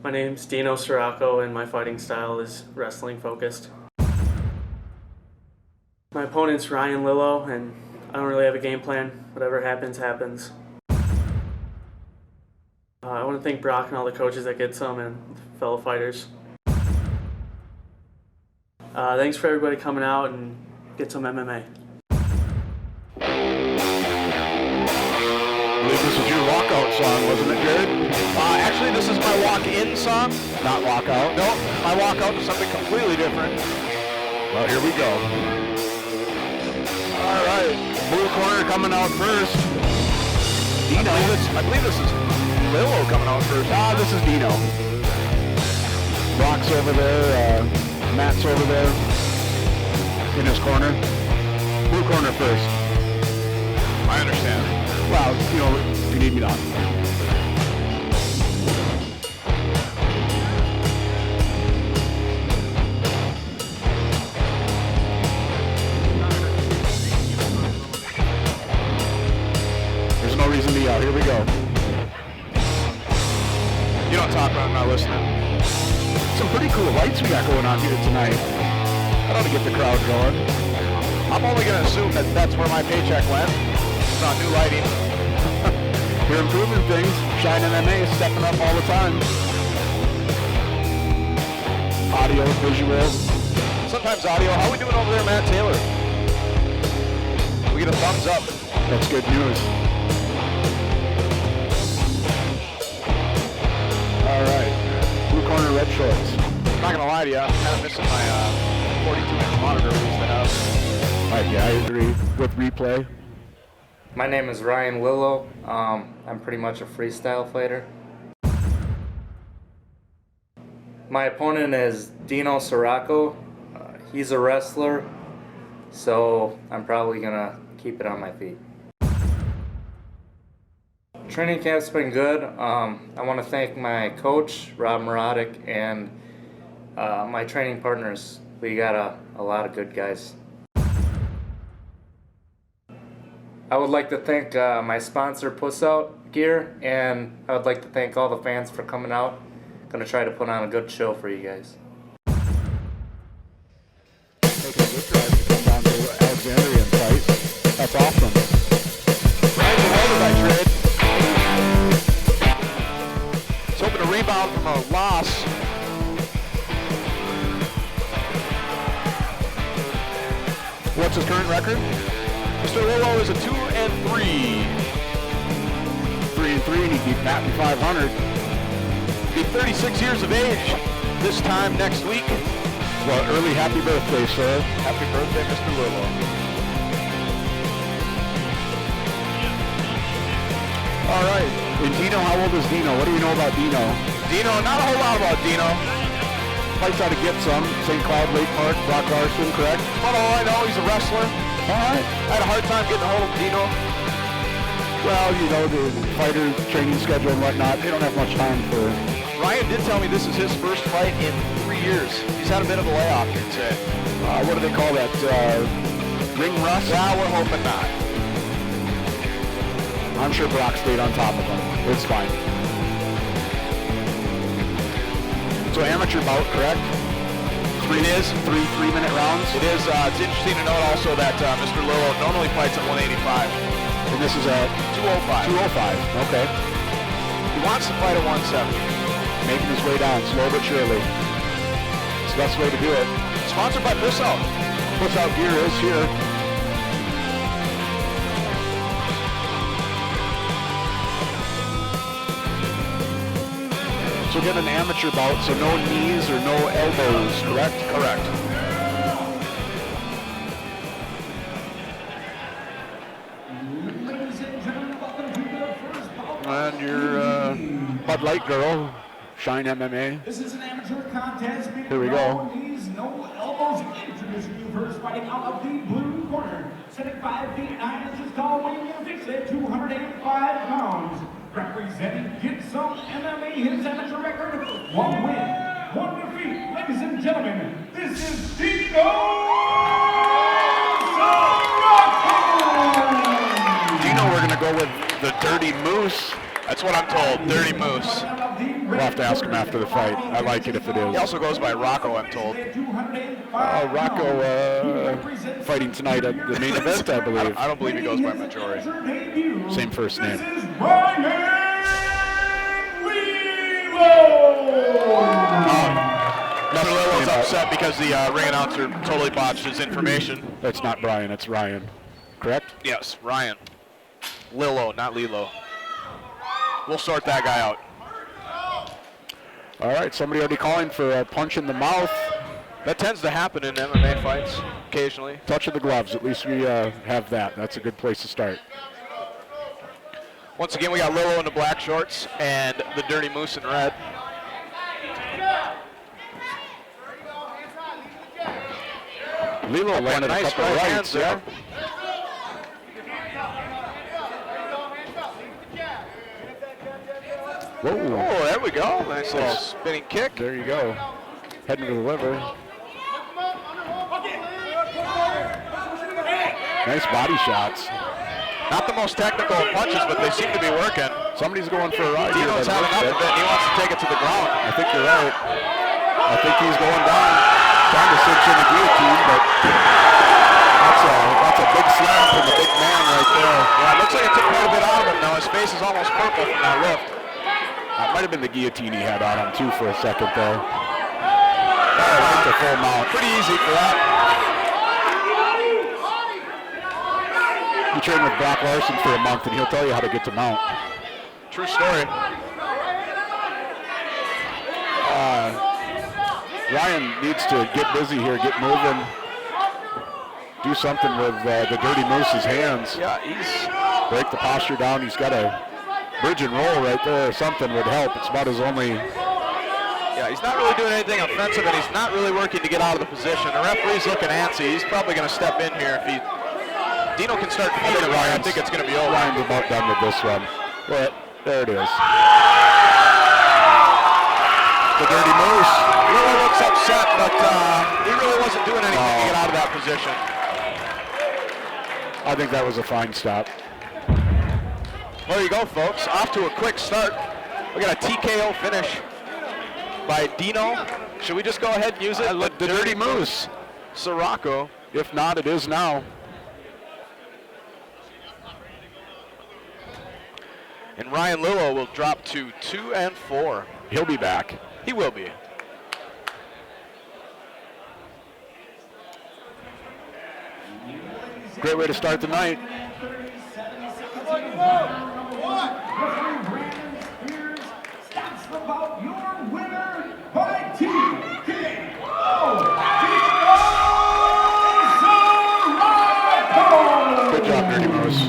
My name's Dino Saracoo and my fighting style is wrestling focused. My opponent's Lillo and I don't really have a game plan. Whatever happens, happens. I want to thank Brock and all the coaches that get some and fellow fighters. Thanks for everybody coming out and get some MMA. I believe this was your walkout song, wasn't it, Jared? Actually, this is my walk-in song. Not walkout? No, my walkout to something completely different. Well, here we go. All right, blue corner coming out first. Dino. I believe this is Lillo coming out first. This is Dino. Brock's over there, Matt's over there in his corner. Blue corner first. I understand. Well, if you need me to. There's no reason to yell. Here we go. You don't talk when I'm not listening. Some pretty cool lights we got going on here tonight. That ought to get the crowd going. I'm only going to assume that that's where my paycheck went. It's not new lighting. We're improving things. Shine MMA is stepping up all the time. Audio, visual. Sometimes audio. How are we doing over there, Matt Taylor? We get a thumbs up. That's good news. All right. Blue corner, red shorts. I'm not going to lie to you. I'm kind of missing my 42-inch monitor we used to have. Yeah, I agree with replay. My name is Lillo. I'm pretty much a freestyle fighter. My opponent is Dino Saracoo. He's a wrestler, so I'm probably gonna keep it on my feet. Training camp's been good. I want to thank my coach, Rob Morotic, and my training partners. We got a lot of good guys. I would like to thank my sponsor, Puss Out Gear, and I would like to thank all the fans for coming out. Gonna try to put on a good show for you guys. Taking a good drive to come down to Alexandria and fight. That's awesome. Right below by Dread. He's hoping to rebound from a loss. What's his current record? Mr. Lillo is a 2-3. 3-3, and he beat Matt in 500. Be 36 years of age this time next week. Well, early happy birthday, sir. Happy birthday, Mr. Lillo. All right. And Dino, how old is Dino? What do we know about Dino? Dino, not a whole lot about Dino. Fights out of Get Some, St. Cloud, Lake Park, Brock Larson, correct? But all I know, he's a wrestler. All right. I had a hard time getting a hold of Dino. Well, the fighter training schedule and whatnot, they don't have much time for... Ryan did tell me this is his first fight in 3 years. He's had a bit of a layoff, you'd say. What do they call that? Ring rust? Yeah, we're hoping not. I'm sure Brock stayed on top of him. It's fine. So amateur bout, correct? It is. Three 3-minute rounds? It is. It's interesting to note also that Mr. Lillo normally fights at 185. And this is at 205. 205, okay. He wants to fight at 170. Making his way down, slow but surely. It's the best way to do it. Sponsored by Puss Out. Puss Out Gear is here. So get an amateur bout, so no knees or no elbows, correct? Correct. And your Bud Light girl, Shine MMA. This is an amateur contest. Here we go. No knees, no elbows. Introducing you first, fighting out of the blue corner. Sitting 5 feet 9 inches tall, weighing in officially at 285 pounds. Representing Get Some MMA, his amateur record, 1 win, 1 defeat. Ladies and gentlemen, this is Dino Saracoo! Dino, we're going to go with the Dirty Moose. That's what I'm told. Dirty Moose. We'll have to ask him after the fight. I like it if it is. He also goes by Rocco, I'm told. Rocco fighting tonight at the main event, I believe. I don't believe he goes by Majori. Same first name. Mr. Lillo's upset because the ring announcer totally botched his information. That's not Bryan, it's Ryan. Correct? Yes, Ryan. Lillo, not Lillo. We'll sort that guy out. All right, somebody already calling for a punch in the mouth. That tends to happen in MMA fights occasionally. Touch of the gloves, at least we have that. That's a good place to start. Once again, we got Lillo in the black shorts and the Dirty Moose in red. Lillo landed nice a couple right of hands rights, there. Whoa. Oh, there we go. Nice little spinning kick. There you go. Heading to the liver. Nice body shots. Not the most technical of punches, but they seem to be working. Somebody's going for a ride. Dino's had enough of it, and he wants to take it to the ground. I think you're right. I think he's going down. Trying to cinch in the guillotine, but that's a big slam from the big man right there. Yeah, it looks like it took quite a bit out of him now. His face is almost purple from that lift. That might have been the guillotine he had on him too for a second there. Right to full mount. Pretty easy for that. You train with Brock Larson for a month and he'll tell you how to get to mount. True story. Ryan needs to get busy here, get moving, do something with the Dirty Moose's hands. Yeah, he's... Break the posture down. He's got a bridge and roll right there or something would help. It's about his only... Yeah, he's not really doing anything offensive, and he's not really working to get out of the position. The referee's looking antsy. He's probably going to step in here if he... Dino can start feeding him. I think it's going to be over. Ryan's about done with this one. Well, there it is. The Dirty Moose. Lillo looks upset, but he really wasn't doing anything to get out of that position. I think that was a fine stop. Well, there you go, folks. Off to a quick start. We got a TKO finish by Dino. Should we just go ahead and use it? The Dirty Moose. Saracoo. If not, it is now. And Ryan Lillo will drop to 2-4. He'll be back. He will be. Great way to start the night. Your winner by TKO. Good job, Dirty Moose.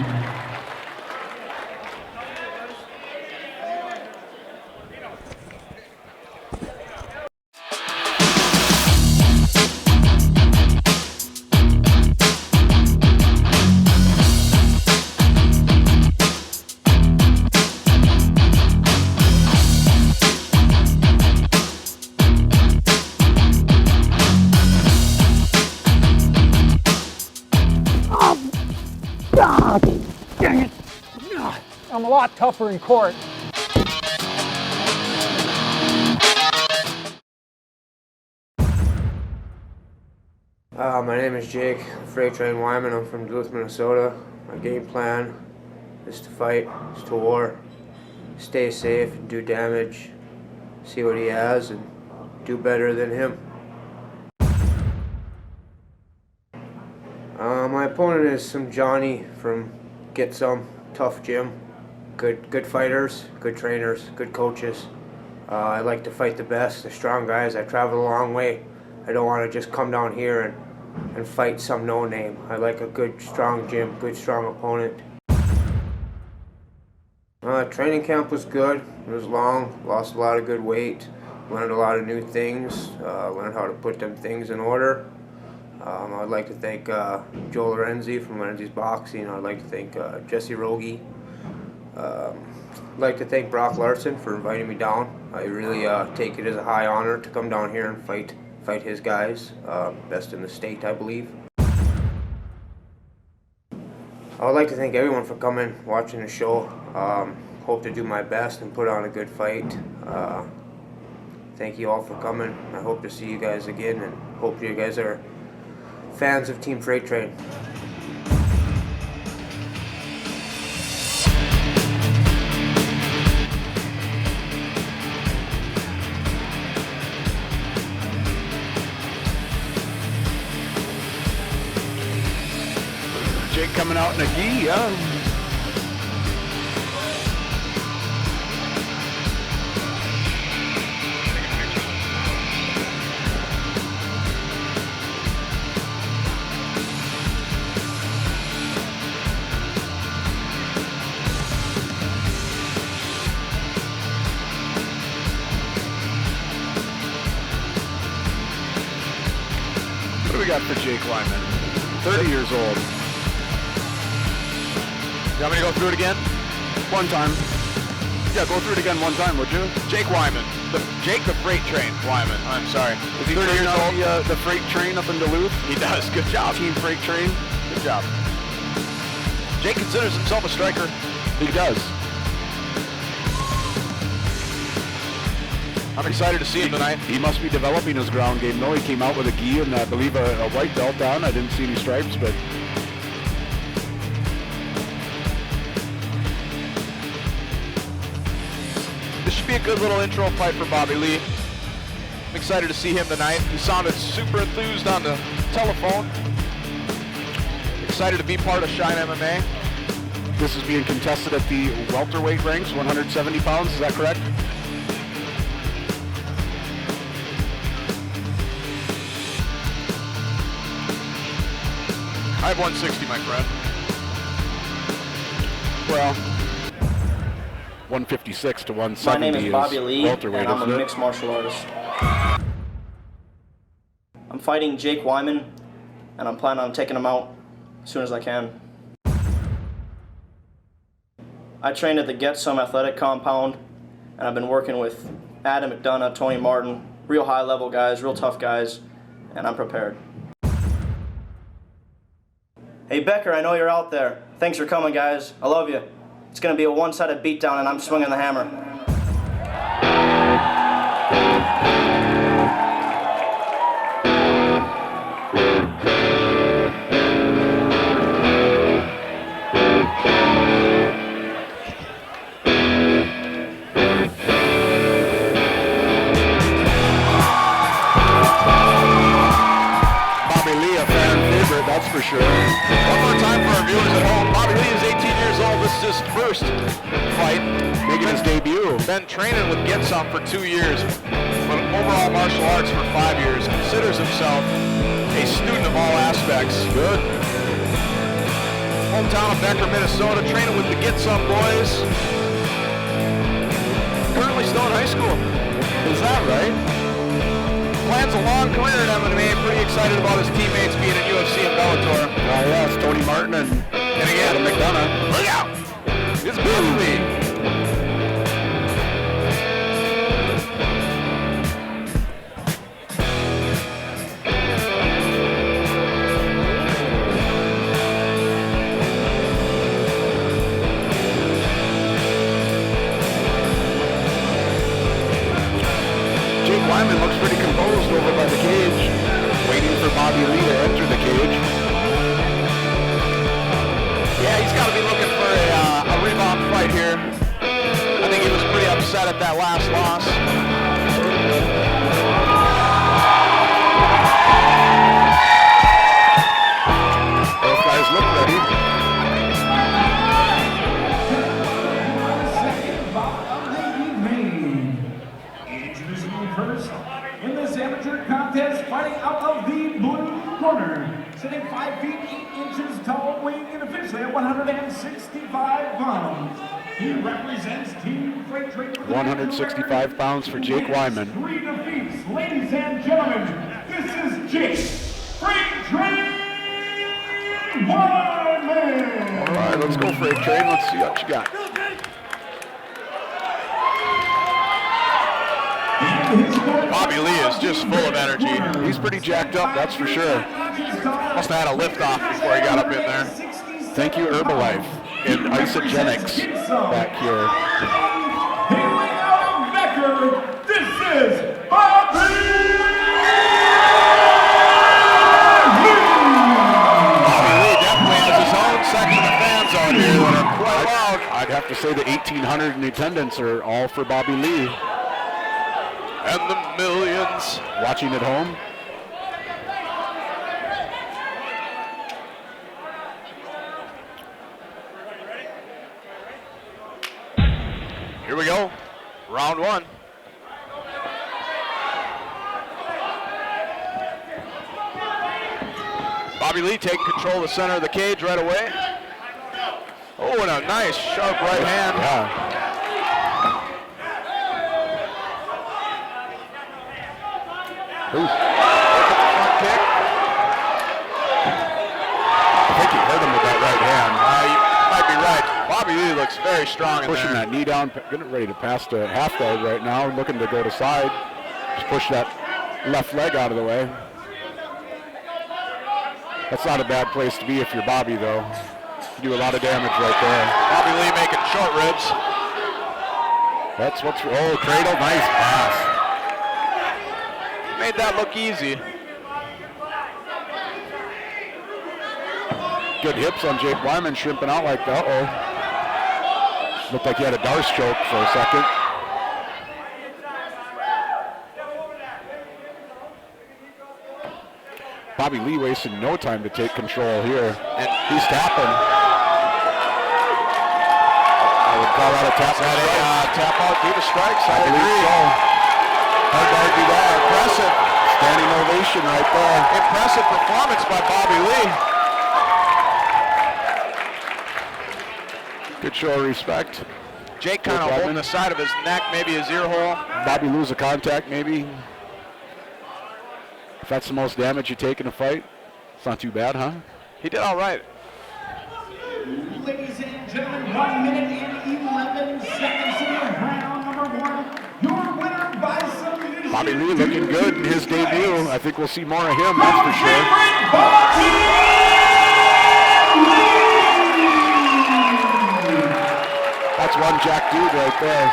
I'm a lot tougher in court. My name is Jake, freight train Wymann. I'm from Duluth, Minnesota. My game plan is to fight, is to war, stay safe, do damage, see what he has, and do better than him. My opponent is some Johnny from Get Some, tough gym. Good fighters, good trainers, good coaches. I like to fight the best, the strong guys. I travel a long way. I don't want to just come down here and fight some no-name. I like a good, strong gym, good, strong opponent. Training camp was good. It was long, lost a lot of good weight, learned a lot of new things, learned how to put them things in order. I'd like to thank Joe Lorenzi from Lorenzi's Boxing. I'd like to thank Jesse Rogie. I'd like to thank Brock Larson for inviting me down. I really take it as a high honor to come down here and fight his guys. Best in the state, I believe. I would like to thank everyone for coming, watching the show. hope to do my best and put on a good fight. Thank you all for coming. I hope to see you guys again, and hope you guys are fans of Team Freight Train. Jake coming out in a gi, yeah. What do we got for Jake Wymann? 30 years old. You want me to go through it again? One time. Yeah, go through it again one time, would you? Jake Wymann. Jake the Freight Train Wymann. I'm sorry. Is he 30 years old? The Freight Train up in Duluth? He does. Good job. Team Freight Train? Good job. Jake considers himself a striker. He does. I'm excited to see him tonight. He must be developing his ground game, though. He came out with a gi and I believe a white belt on. I didn't see any stripes, but... This should be a good little intro fight for Bobby Lee. I'm excited to see him tonight. He sounded super enthused on the telephone. Excited to be part of Shine MMA. This is being contested at the welterweight ranks, 170 pounds, is that correct? I have 160, my friend. Well, 156 to 170 My name is Bobby Lee, welterweight, and I'm a mixed martial artist. I'm fighting Jake Wymann, and I'm planning on taking him out as soon as I can. I trained at the Get Some Athletic Compound, and I've been working with Adam McDonough, Tony Martin, real high-level guys, real tough guys, and I'm prepared. Hey Becker, I know you're out there. Thanks for coming, guys. I love you. It's going to be a one-sided beatdown, and I'm swinging the hammer. Bobby Lee, a fan favorite, that's for sure. One more time for our viewers at home. Bobby Lee is 18 years old. This is his first fight. Making his debut. Been training with Get Some for 2 years, but overall martial arts for 5 years. Considers himself a student of all aspects. Good. Hometown of Becker, Minnesota, training with the Get Some boys. Currently still in high school. Is that right? Plans a long career in MMA. Pretty excited about his teammates being in UFC and Bellator. Yes, Tony Martin and again, Adam McDonough. Look out! It's Bobby Lee. Jake Wymann looks pretty composed over by the cage, waiting for Bobby Lee to enter the cage. Yeah, he's got to be looking for a rebound fight here. I think he was pretty upset at that last loss. Both guys look ready. First, in this amateur contest, fighting out of the blue corner, sitting 5 feet 8 inches tall, weighing in officially at 165 pounds. He represents Team Freight Train. 165 pounds for Jake Wymann. 3 defeats. Ladies and gentlemen, this is Jake Freight Train Wymann. All right, let's go Freight Train. Let's see what you got. Bobby Lee is just full of energy. He's pretty jacked up, that's for sure. Must have had a lift off before he got up in there. Thank you, Herbalife. in Isogenics back here. Hailing out of Becker, this is Bobby Lee definitely has his own section of fans out here that are quite loud. I'd have to say the 1,800 in attendance are all for Bobby Lee. And the millions watching at home. Here we go, round one. Bobby Lee taking control of the center of the cage right away. Oh, and a nice sharp right hand. Yeah. Ooh. Front kick. I think he hurt him with that right hand. You might be right. Bobby Lee looks very strong in Pushing there. that knee down, getting ready to pass to half guard right now, looking to go to side. Just push that left leg out of the way. That's not a bad place to be if you're Bobby, though. You do a lot of damage right there. Bobby Lee making short ribs. That's what's, oh, cradle, nice pass. Made that look easy. Good hips on Jake Wymann, shrimping out like that. Uh-oh. Looked like he had a Darce choke for a second. Bobby Lee wasting no time to take control here. And he's tapping. I would call that a tap. Tap out due to strikes. I believe agree. so. Hard to argue that. Impressive. Standing ovation right there. Impressive performance by Bobby Lee. Good show of respect. Jake kind of holding the side of his neck, maybe his ear hole. Bobby lose a contact, maybe. If that's the most damage you take in a fight, it's not too bad, huh? He did all right. Ladies and gentlemen, 1 minute and 11 seconds in round number one. Your winner by submission. Bobby Lee looking good in his debut. I think we'll see more of him, that's for sure. That's one Jack dude right there.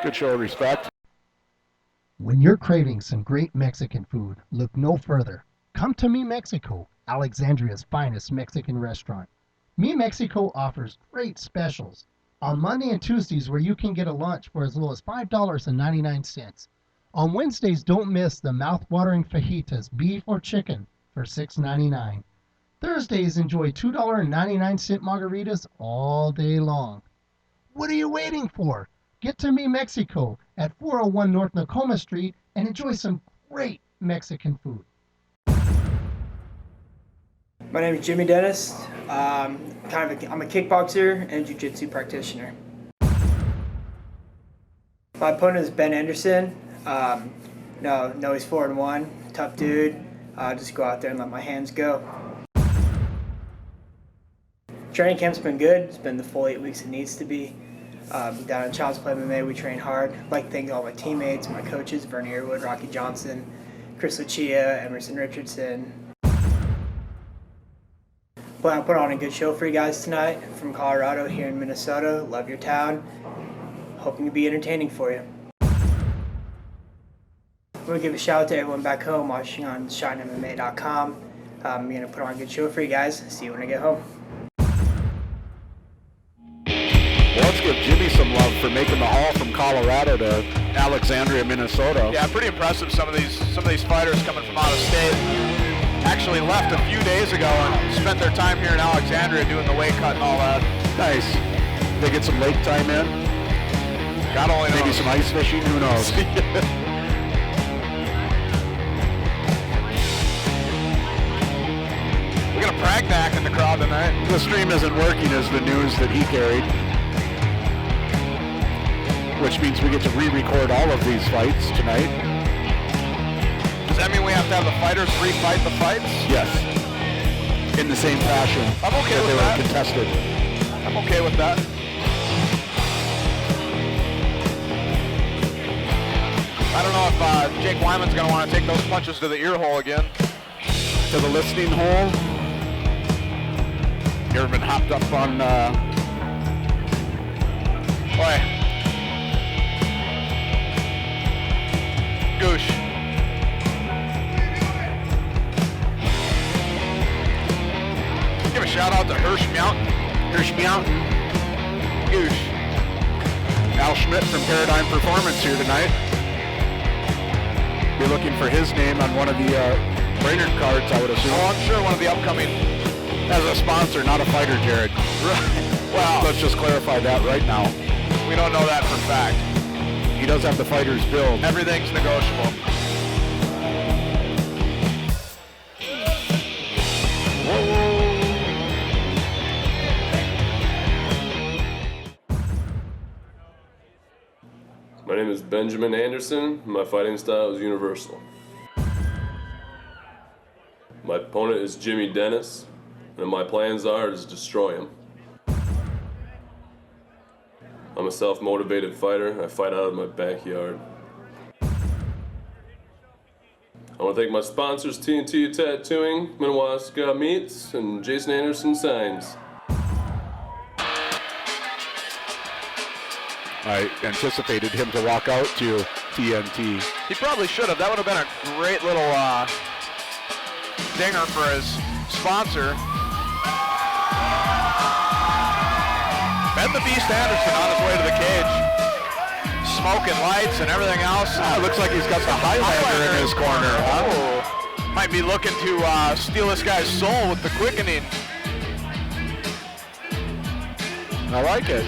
Good show of respect. When you're craving some great Mexican food, look no further. Come to Mi Mexico, Alexandria's finest Mexican restaurant. Mi Mexico offers great specials. On Monday and Tuesdays, where you can get a lunch for as low as $5.99. On Wednesdays, don't miss the mouth-watering fajitas, beef or chicken, for $6.99. Thursdays, enjoy $2.99 margaritas all day long. What are you waiting for? Get to Mi Mexico at 401 North Nakoma Street and enjoy some great Mexican food. My name is Jimmy Dennis. I'm a kickboxer and jiu-jitsu practitioner. My opponent is Ben Anderson. No, he's 4-1, tough dude. Just go out there and let my hands go. Training camp's been good. It's been the full 8 weeks it needs to be. Down in Child's Play MMA, we train hard. I'd like to thank all my teammates, my coaches, Bernie Earwood, Rocky Johnson, Chris Lucia, Emerson Richardson. But I put on a good show for you guys tonight. From Colorado here in Minnesota. Love your town. Hoping to be entertaining for you. I want to give a shout out to everyone back home watching on ShineMMA.com. I'm going to put on a good show for you guys. See you when I get home. Well, let's give Jimmy some love for making the haul from Colorado to Alexandria, Minnesota. Yeah, pretty impressive. Some of these fighters coming from out of state actually left a few days ago and spent their time here in Alexandria doing the weight cut and all that. Nice. They get some lake time in. God only knows. Maybe some ice fishing. Who knows? We got a Pragnac in the crowd tonight. The stream isn't working is the news that he carried. Which means we get to re-record all of these fights tonight. Does that mean we have to have the fighters re-fight the fights? Yes. In the same fashion. I'm okay with that. that. They were contested. I'm okay with that. I don't know if Jake Wymann's going to want to take those punches to the ear hole again. To the listening hole? You ever been hopped up on, Boy. Goosh. Give a shout out to Hirsch Mountain. Goosh. Al Schmidt from Paradigm Performance here tonight. Be looking for his name on one of the Brainerd cards, I would assume. Oh, I'm sure one of the upcoming. As a sponsor, not a fighter, Jared. Right. Well, let's just clarify that right now. We don't know that for a fact. He does have the fighters billed. Everything's negotiable. My name is Benjamin Anderson. My fighting style is universal. My opponent is Jimmy Dennis, and my plans are to destroy him. I'm a self-motivated fighter. I fight out of my backyard. I want to thank my sponsors, TNT Tattooing, Minnewaska Meats, and Jason Anderson Signs. I anticipated him to walk out to TNT. He probably should have. That would have been a great little dinger for his sponsor. Ben the Beast Anderson on his way to the cage. Smoking lights and everything else. Looks like he's got the Highlander in his corner. Oh. Might be looking to steal this guy's soul with the quickening. I like it.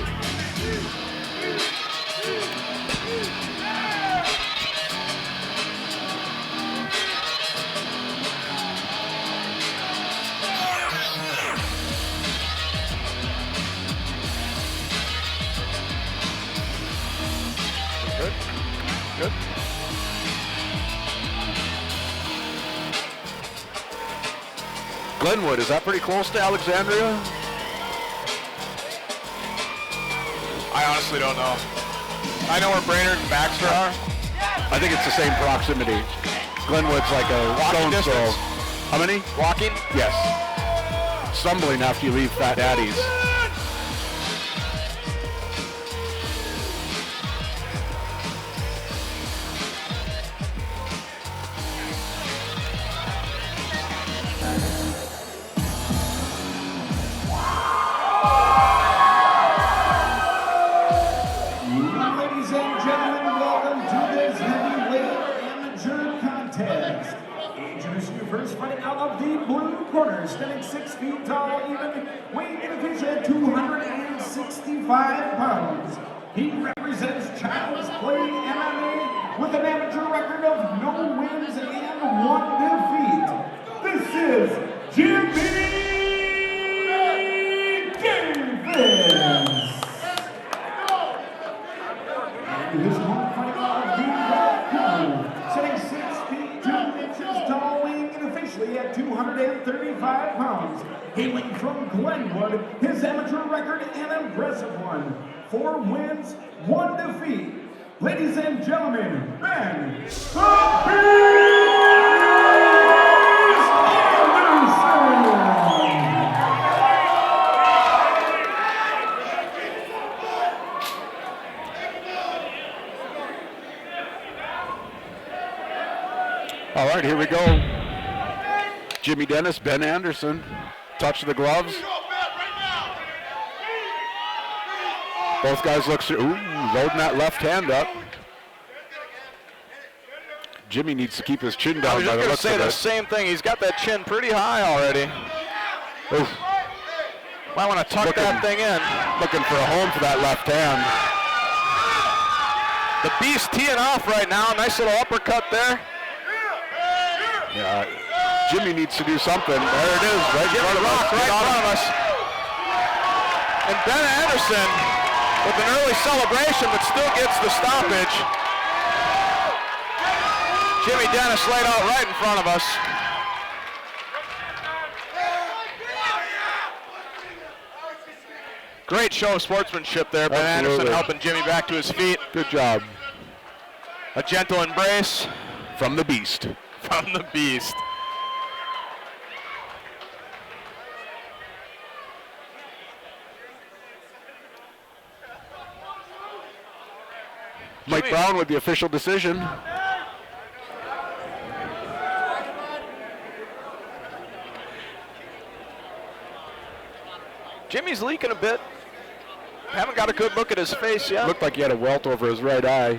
Good. Glenwood, is that pretty close to Alexandria? I honestly don't know. I know where Brainerd and Baxter are. I think it's the same proximity. Glenwood's like a Walking stone's throw. distance. How many? Walking? Yes. Stumbling after you leave Fat Daddy's. Ladies and gentlemen, welcome to this heavyweight amateur contest. Introducing you first, fighting out of the blue corner, standing 6 feet tall, even weighing in a fish at 265 pounds. He represents Child's Play MMA with an amateur record of no wins and 1 defeat. This is Jimmy Davis. His home fight out of the red corner, sitting 6 feet 2 inches tall, weighing in officially at 235 pounds. Hailing from Glenwood, his amateur record an impressive one. 4 wins, 1 defeat. Ladies and gentlemen, Ben the Beast Anderson! All right, here we go. Jimmy Dennis, Ben Anderson. Touch the gloves. Both guys look, loading that left hand up. Jimmy needs to keep his chin down. I was just going to say the same thing. He's got that chin pretty high already. Oof. Might want to tuck that thing in. Looking for a home for that left hand. The Beast teeing off right now. Nice little uppercut there. Yeah, Jimmy needs to do something. There it is, right in front of us. Right in front of us. And Ben Anderson with an early celebration, but still gets the stoppage. Jimmy Dennis laid out right in front of us. Great show of sportsmanship there. Ben Anderson helping Jimmy back to his feet. Good job. A gentle embrace. From the Beast. From the Beast. Mike Brown with the official decision. Jimmy's leaking a bit. Haven't got a good look at his face yet. Looked like he had a welt over his right eye.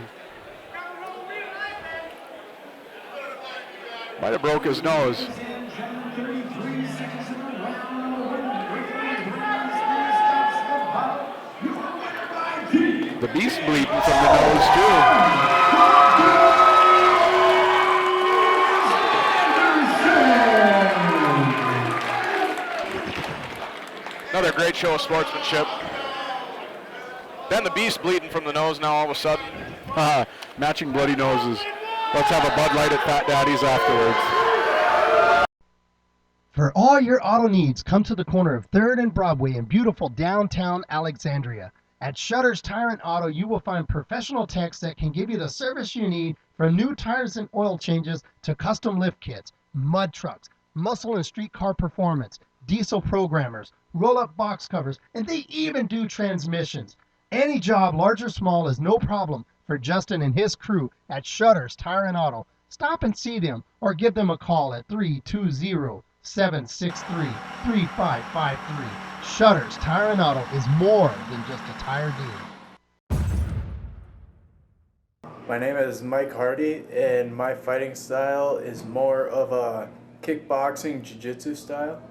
Might have broke his nose. The beast bleeding from the nose too. Another great show of sportsmanship. Then the beast bleeding from the nose now all of a sudden. Matching bloody noses. Let's have a Bud Light at Fat Daddy's afterwards. For all your auto needs, come to the corner of 3rd and Broadway in beautiful downtown Alexandria. At Shutters Tire and Auto, you will find professional techs that can give you the service you need, from new tires and oil changes to custom lift kits, mud trucks, muscle and street car performance, diesel programmers, roll-up box covers, and they even do transmissions. Any job, large or small, is no problem for Justin and his crew at Shutters Tire and Auto. Stop and see them or give them a call at 320-763-3553. Shutters Tire and Auto is more than just a tire dealer. My name is Mike Hardy, and my fighting style is more of a kickboxing jiu-jitsu style.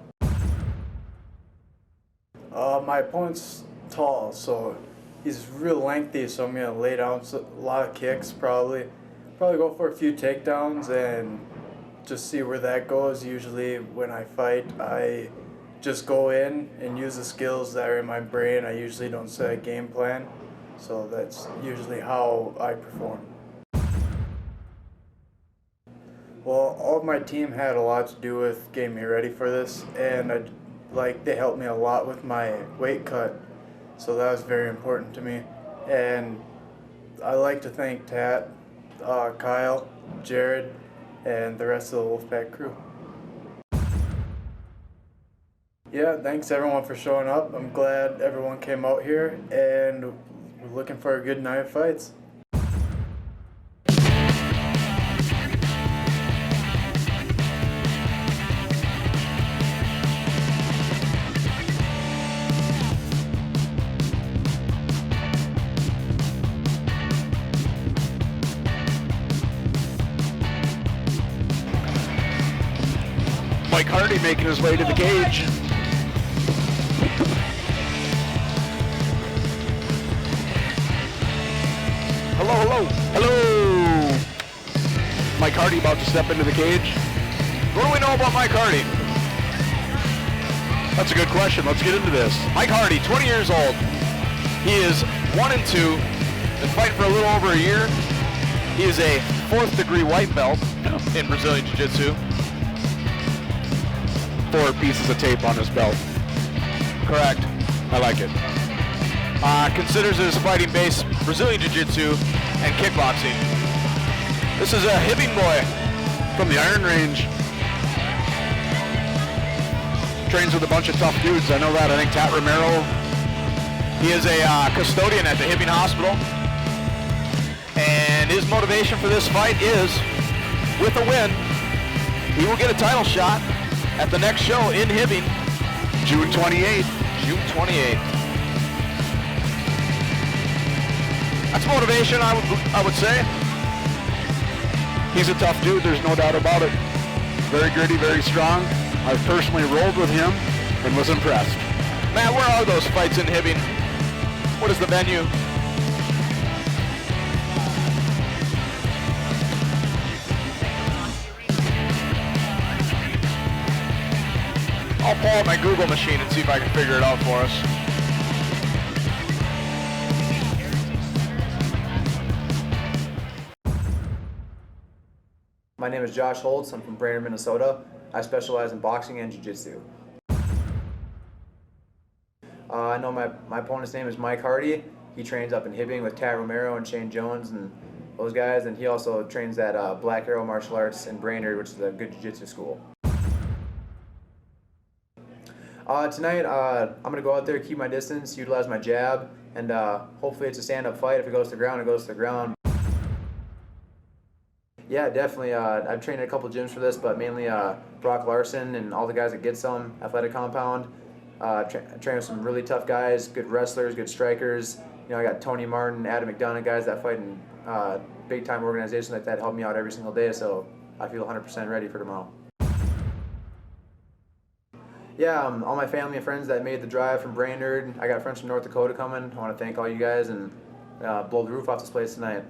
My opponent's tall, so he's real lengthy, so I'm gonna lay down a lot of kicks, probably go for a few takedowns and just see where that goes. Usually when I fight, I just go in and use the skills that are in my brain. I usually don't set a game plan, so that's usually how I perform. Well, all of my team had a lot to do with getting me ready for this, and they helped me a lot with my weight cut, so that was very important to me. And I like to thank Tat, Kyle, Jared, and the rest of the Wolfpack crew. Yeah, thanks everyone for showing up. I'm glad everyone came out here, and we're looking for a good night of fights. Mike Hardy making his way to the cage. Hello. Mike Hardy about to step into the cage. What do we know about Mike Hardy? That's a good question. Let's get into this. Mike Hardy, 20 years old. He is 1-2. Been fighting for a little over a year. He is a 4th degree white belt in Brazilian Jiu-Jitsu. 4 pieces of tape on his belt. Correct. I like it. Considers his fighting base Brazilian Jiu-Jitsu and kickboxing. This is a Hibbing boy from the Iron Range. Trains with a bunch of tough dudes. I know that. I think Tat Romero. He is a custodian at the Hibbing Hospital. And his motivation for this fight is, with a win, he will get a title shot at the next show in Hibbing. June 28th. June 28th. That's motivation, I would say. He's a tough dude, there's no doubt about it. Very gritty, very strong. I've personally rolled with him and was impressed. Matt, where are those fights in Hibbing? What is the venue? I'll pull out my Google machine and see if I can figure it out for us. My name is Josh Holtz. I'm from Bryan, Minnesota. I specialize in boxing and jiu-jitsu. I know my opponent's name is Mike Hardy. He trains up in Hibbing with Tat Romero and Shane Jones and those guys, and he also trains at Black Arrow Martial Arts in Brainerd, which is a good jiu-jitsu school. Tonight, I'm going to go out there, keep my distance, utilize my jab, and hopefully it's a stand-up fight. If it goes to the ground, it goes to the ground. Yeah, definitely. I've trained at a couple gyms for this, but mainly Brock Larson and all the guys at Get Some Athletic Compound. Train with some really tough guys, good wrestlers, good strikers. You know, I got Tony Martin, Adam McDonough, guys that fight in big-time organizations like that help me out every single day, so I feel 100% ready for tomorrow. Yeah, all my family and friends that made the drive from Brainerd. I got friends from North Dakota coming. I want to thank all you guys and blow the roof off this place tonight.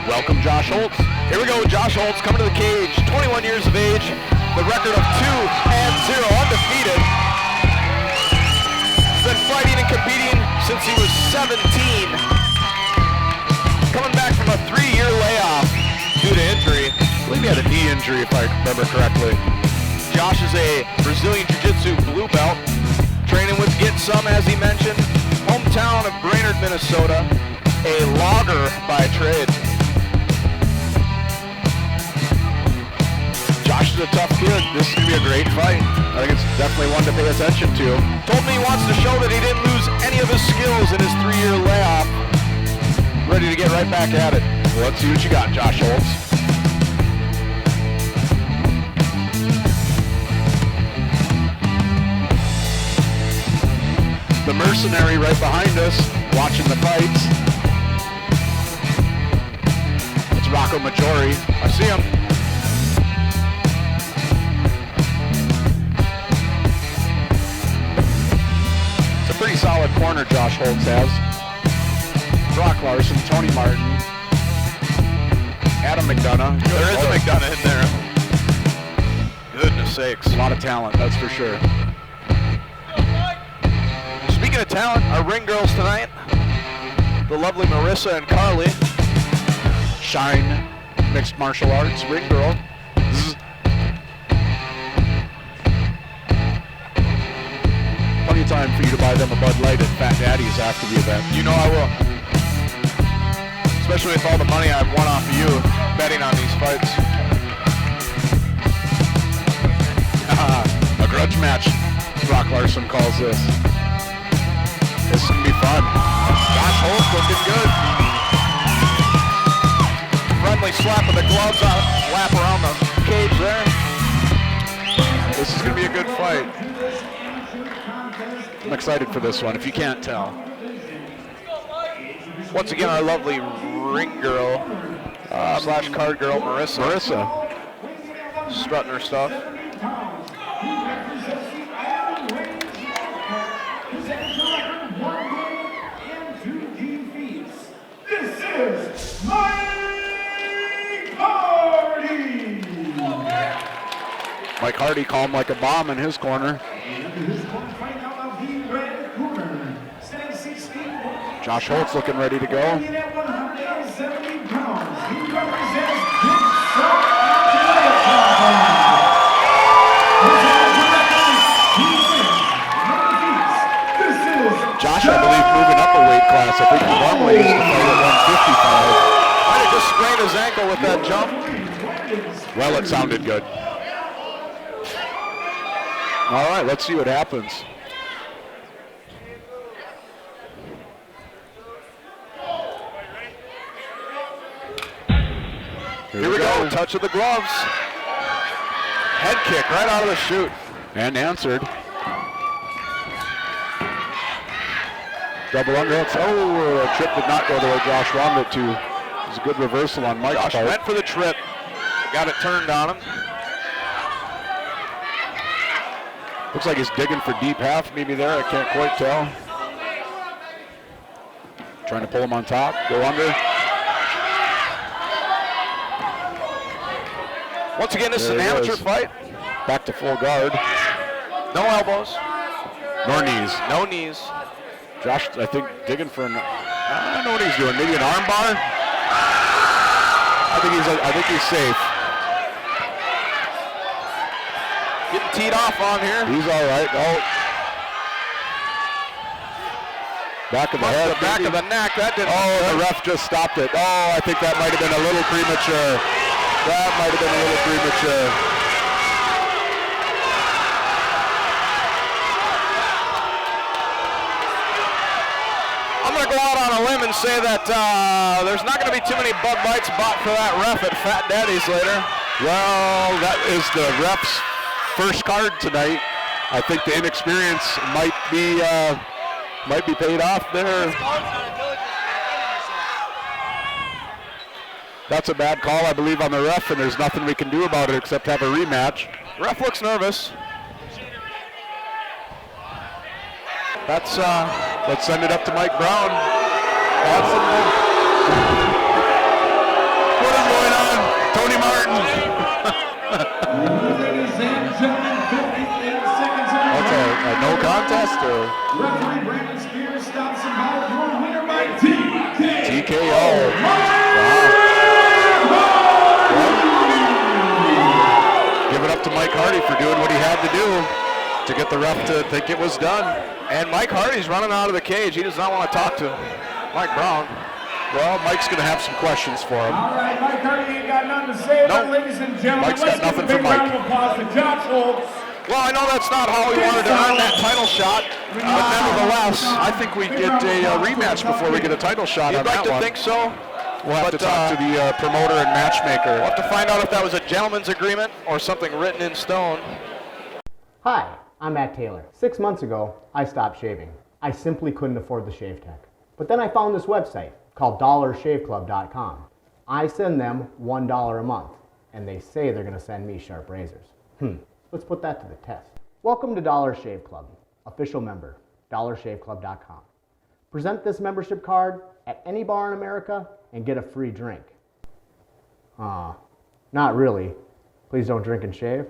Welcome, Josh Holtz. Here we go, Josh Holtz coming to the cage, 21 years of age, the record of 2-0, undefeated. Been fighting and competing since he was 17. Coming back from a 3-year layoff due to injury. I believe he had a knee injury, if I remember correctly. Josh is a Brazilian Jiu-Jitsu blue belt, training with Get Some, as he mentioned, hometown of Brainerd, Minnesota, a logger by trade. Josh is a tough kid. This is going to be a great fight. I think it's definitely one to pay attention to. Told me he wants to show that he didn't lose any of his skills in his 3-year layoff. Ready to get right back at it. Well, let's see what you got, Josh Holtz. The mercenary right behind us, watching the fights. It's Rocco Maggiore. I see him. Pretty solid corner Josh Holtz has. Brock Larson, Tony Martin, Adam McDonough. There is a McDonough in there. Goodness sakes. A lot of talent, that's for sure. Speaking of talent, our ring girls tonight, the lovely Marissa and Carly. Shine Mixed Martial Arts ring girl. Plenty of time for you to buy them a Bud Light at Fat Daddy's after the event. You know I will. Especially with all the money I've won off of you betting on these fights. A grudge match, Brock Larson calls this. This is going to be fun. Josh Holtz looking good. Friendly slap of the gloves out, lap around the cage there. This is going to be a good fight. I'm excited for this one, if you can't tell. Once again, our lovely ring girl, slash card girl, Marissa. Strutting her stuff. This is Mike Hardy! Mike Hardy calm like a bomb in his corner. Josh Holtz looking ready to go. Josh, I believe, moving up a weight class. I think he normally used to fight at 155. Might have just sprained his ankle with that jump. Well, it sounded good. All right, let's see what happens. Here we go, touch of the gloves. Head kick right out of the chute. And answered. Double underhooks. Oh, a trip did not go the way Josh wanted it to. It was a good reversal on Mike's part. Josh went for the trip. Got it turned on him. Looks like he's digging for deep half maybe there. I can't quite tell. Trying to pull him on top. Go under. Once again, this is an amateur fight. Back to full guard. No elbows. Nor knees. No knees. Josh, I think, digging for an, I don't know what he's doing. Maybe an arm bar? I think he's safe. Getting teed off on here. He's all right. Oh. Back of the head. The back of the neck. That didn't. Oh, the ref just stopped it. Oh, I think that might have been a little premature. That might have been a little premature. go out on a limb and say that there's not going to be too many bug bites bought for that ref at Fat Daddy's later. Well, that is the ref's first card tonight. I think the inexperience might be paid off there. That's a bad call, I believe, on the ref, and there's nothing we can do about it except have a rematch. Ref looks nervous. Let's send it up to Mike Brown. What is going on? Tony Martin. That's a no contest or Referee Brandon Spears stops him out. Your winner by TKO. Give it up to Mike Hardy for doing what he had to do to get the ref to think it was done. And Mike Hardy's running out of the cage. He does not want to talk to Mike Brown. Well, Mike's going to have some questions for him. All right, Mike Hardy ain't got nothing to say, but ladies and gentlemen, Mike's got nothing for big Mike. round of applause to Josh Holtz. Well, I know that's not how he wanted to earn that title shot, but nevertheless, I think we get a rematch before we get a title shot on that one. You'd like to think so? We'll have to talk to the promoter and matchmaker. We'll have to find out if that was a gentleman's agreement or something written in stone. Hi, I'm Matt Taylor. 6 months ago, I stopped shaving. I simply couldn't afford the shave tech. But then I found this website called dollarshaveclub.com. I send them $1 a month, and they say they're going to send me sharp razors. Let's put that to the test. Welcome to Dollar Shave Club. Official member, dollarshaveclub.com. Present this membership card at any bar in America and get a free drink. Not really. Please don't drink and shave.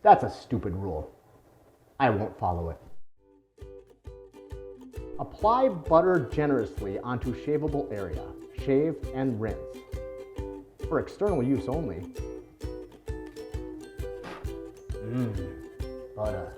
That's a stupid rule. I won't follow it. Apply butter generously onto shaveable area. Shave and rinse. For external use only. Butter.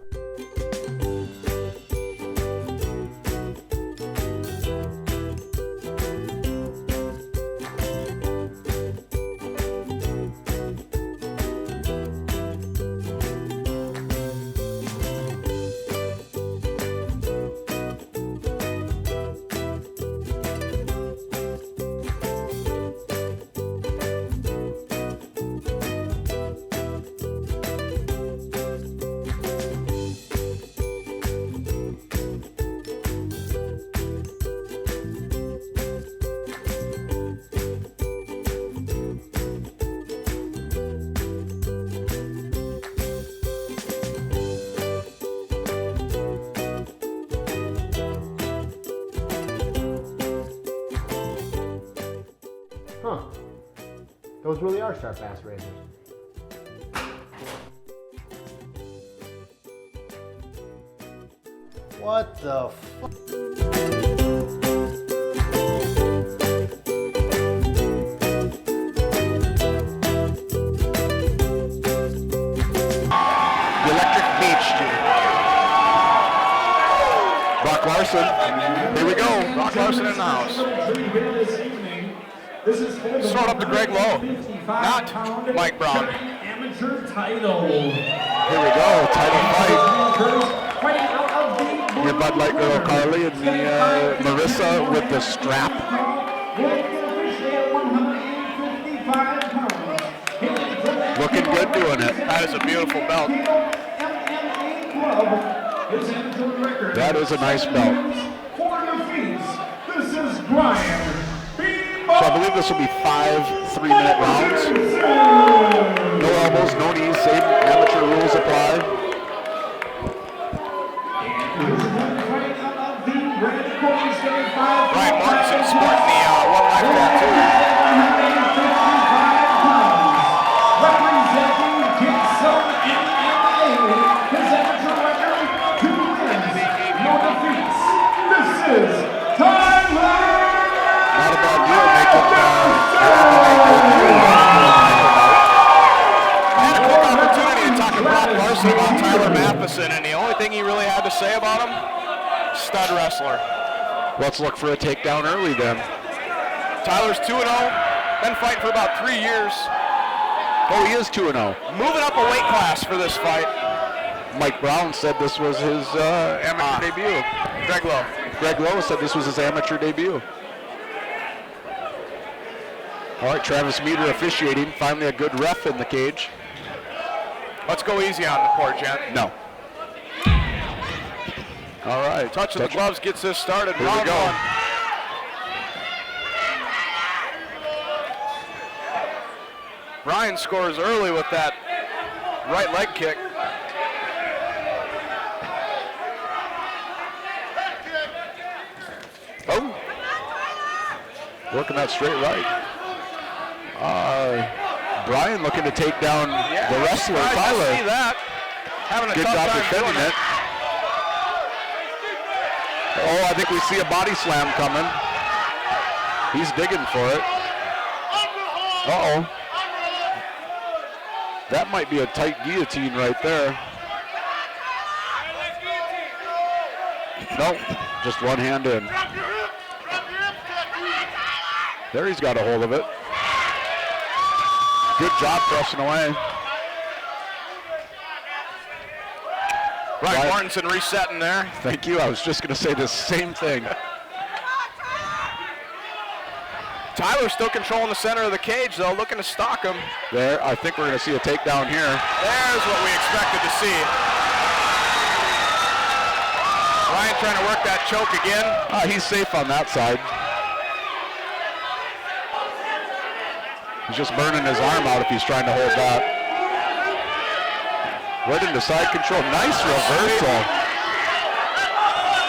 Those really are sharp-ass razors. What the fuck? The Electric Beach. Brock Larson. Here we go. Brock Larson in the house. Throw it up to Greg Lowe, not Mike Brown. Amateur title. Here we go, title fight. Your Bud Light girl Carly and the Marissa with the strap. Looking good doing it. That is a beautiful belt. That is a nice belt. This is Bryan. So I believe this will be 5 3-minute rounds. No elbows, no knees, same amateur rules apply. Bryan Mortensen sporting the One Life tattoo. Representing Gibson MMA, his amateur record, 2 wins, no defeats. This is Tyler. Not a bad deal, make it Had a quick opportunity to talk to Brock Larson about Tyler Mathison, and the only thing he really had to say about him, stud wrestler. Let's look for a takedown early then. Tyler's 2-0, been fighting for about 3 years. Oh, he is 2-0. Moving up a weight class for this fight. Mike Brown said this was his amateur debut. Greg Lowe. Greg Lowe said this was his amateur debut. All right, Travis Meter officiating. Finally a good ref in the cage. Let's go easy on the poor gent. No. All right. Touch of the gloves gets this started. Here we go. One. Bryan scores early with that right leg kick. Oh. Working that straight right. Bryan looking to take down the wrestler, Tyler. See that. Having a good tough job time defending doing it. Oh, I think we see a body slam coming. He's digging for it. Uh-oh. That might be a tight guillotine right there. Nope, just one hand in. There he's got a hold of it. Good job pressing away. Bryan Mortensen resetting there. Thank you. I was just going to say the same thing. Tyler still controlling the center of the cage, though, looking to stalk him. There, I think we're going to see a takedown here. There's what we expected to see. Bryan trying to work that choke again. He's safe on that side. He's just burning his arm out if he's trying to hold that. Right into side control. Nice reversal.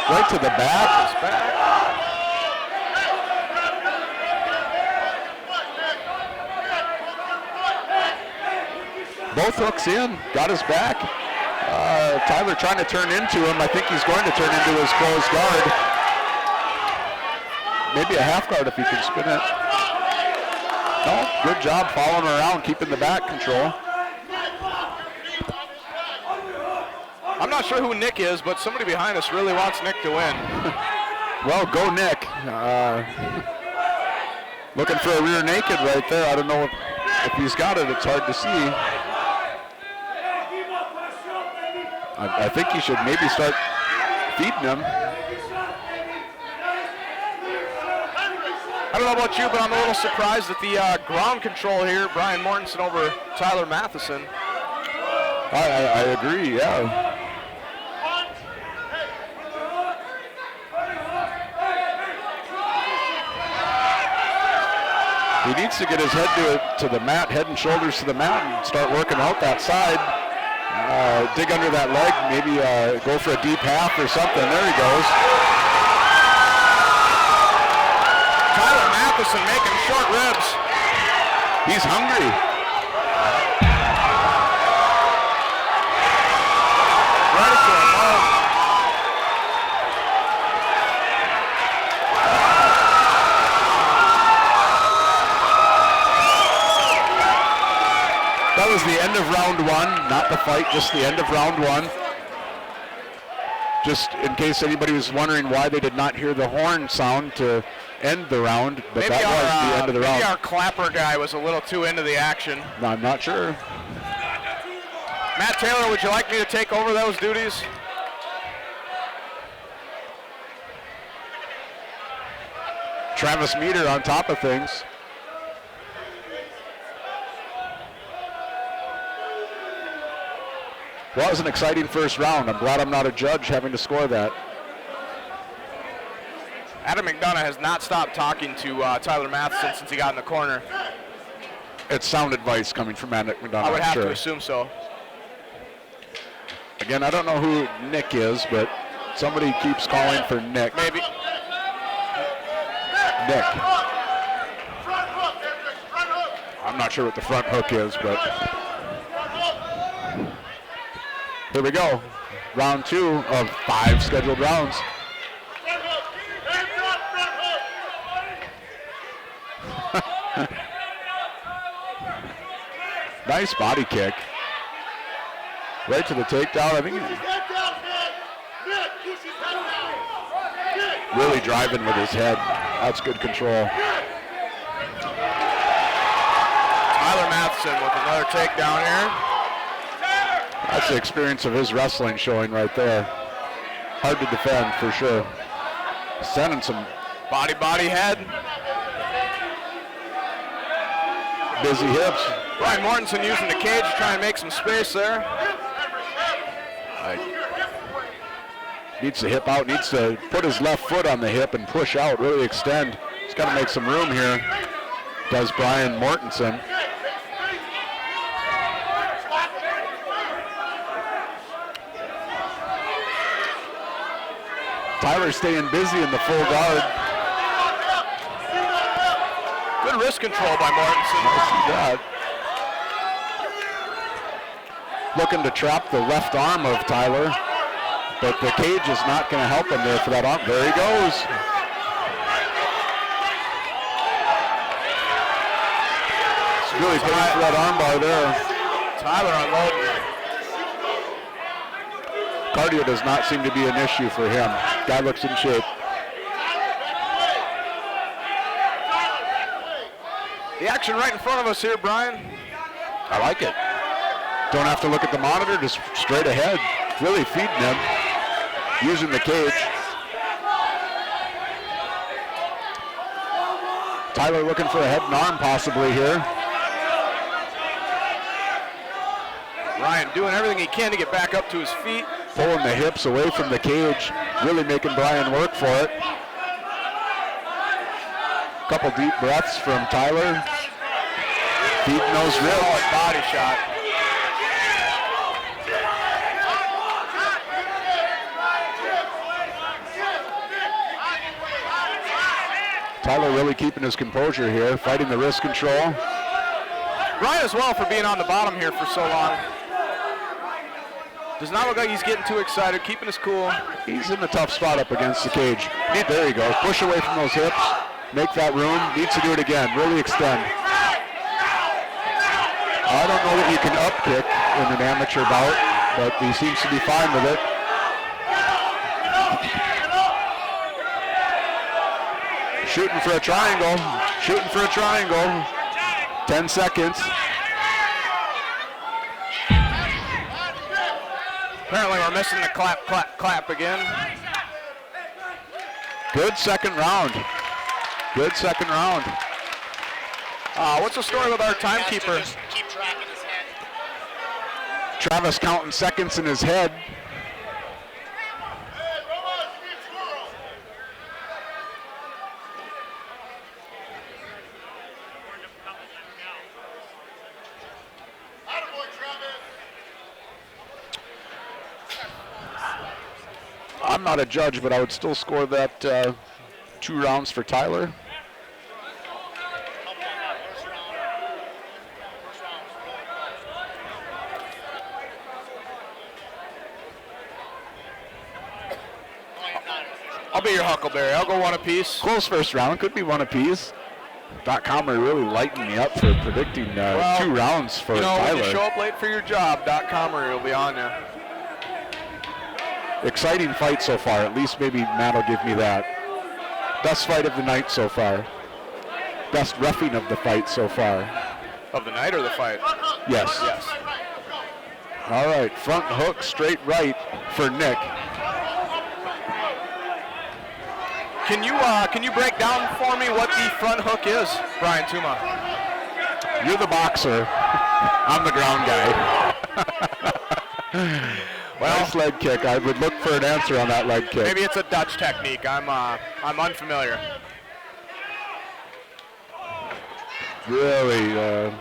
Right to the back. Both hooks in. Got his back. Tyler trying to turn into him. I think he's going to turn into his closed guard. Maybe a half guard if he can spin it. No, good job following around, keeping the back control. I'm not sure who Nick is, but somebody behind us really wants Nick to win. Well, go Nick. Looking for a rear naked right there. I don't know if he's got it. It's hard to see. I think he should maybe start feeding him. I don't know about you, but I'm a little surprised at the ground control here. Bryan Mortensen over Tyler Mathison. I agree, yeah. He needs to get his head to the mat, head and shoulders to the mat, and start working out that side. Dig under that leg, maybe go for a deep half or something. There he goes. Tyler Mathison making short ribs. He's hungry. Ready for a move. That was the end of round one, not the fight, just the end of round one. Just in case anybody was wondering why they did not hear the horn sound to end the round, but Maybe that was the end of the round. Maybe our clapper guy was a little too into the action. No, I'm not sure. Matt Taylor, would you like me to take over those duties? Travis Meter on top of things. Well, it was an exciting first round. I'm glad I'm not a judge having to score that. Adam McDonough has not stopped talking to Tyler Mathison since he got in the corner. It's sound advice coming from Adam McDonough. I would have to assume so. Again, I don't know who Nick is, but somebody keeps calling for Nick. Maybe. Nick. I'm not sure what the front hook is, but here we go. Round 2 of 5 scheduled rounds. Nice body kick. Right to the takedown. I think really driving with his head. That's good control. Tyler Mathison with another takedown here. That's the experience of his wrestling showing right there. Hard to defend for sure. Sending some body head. Busy hips. Bryan Mortensen using the cage to try and make some space there. Needs to hip out, needs to put his left foot on the hip and push out, really extend. He's got to make some room here, does Bryan Mortensen. Tyler staying busy in the full guard. Good wrist control by Mortensen. Nice. Looking to trap the left arm of Tyler, but the cage is not going to help him there for that arm. There he goes. He's really putting for that arm bar there. Tyler unloading. Cardio does not seem to be an issue for him. Guy looks in shape. The action right in front of us here, Bryan. I like it. Don't have to look at the monitor, just straight ahead. Really feeding him, using the cage. Tyler looking for a head and arm possibly here. Bryan doing everything he can to get back up to his feet. Pulling the hips away from the cage, really making Bryan work for it. Couple deep breaths from Tyler. Feeding those ribs. Solid body shot. Tyler really keeping his composure here, fighting the wrist control. Bryan as well for being on the bottom here for so long. Does not look like he's getting too excited, keeping his cool. He's in a tough spot up against the cage. There he goes. Push away from those hips. Make that room. Needs to do it again. Really extend. I don't know that you can up kick in an amateur bout, but he seems to be fine with it. Shooting for a triangle. Shooting for a triangle. 10 seconds. Apparently we're missing the clap, clap, clap again. Good second round. Good second round. What's the story with our timekeeper? Travis counting seconds in his head. I'm not a judge, but I would still score that 2 rounds for Tyler. I'll be your Huckleberry. I'll go one apiece. Close first round. Could be one apiece. .com really lighting me up for predicting 2 rounds for Tyler. When you show up late for your job, .com will be on you. Exciting fight so far. At least maybe Matt will give me that. Best fight of the night so far. Best roughing of the fight so far. Of the night or the fight? Yes. Yes. All right, front hook, straight right for Nick. Can you break down for me what the front hook is, Bryan Tuma? You're the boxer. I'm the ground guy. Well, nice leg kick. I would look for an answer on that leg kick. Maybe it's a Dutch technique. I'm unfamiliar. Really.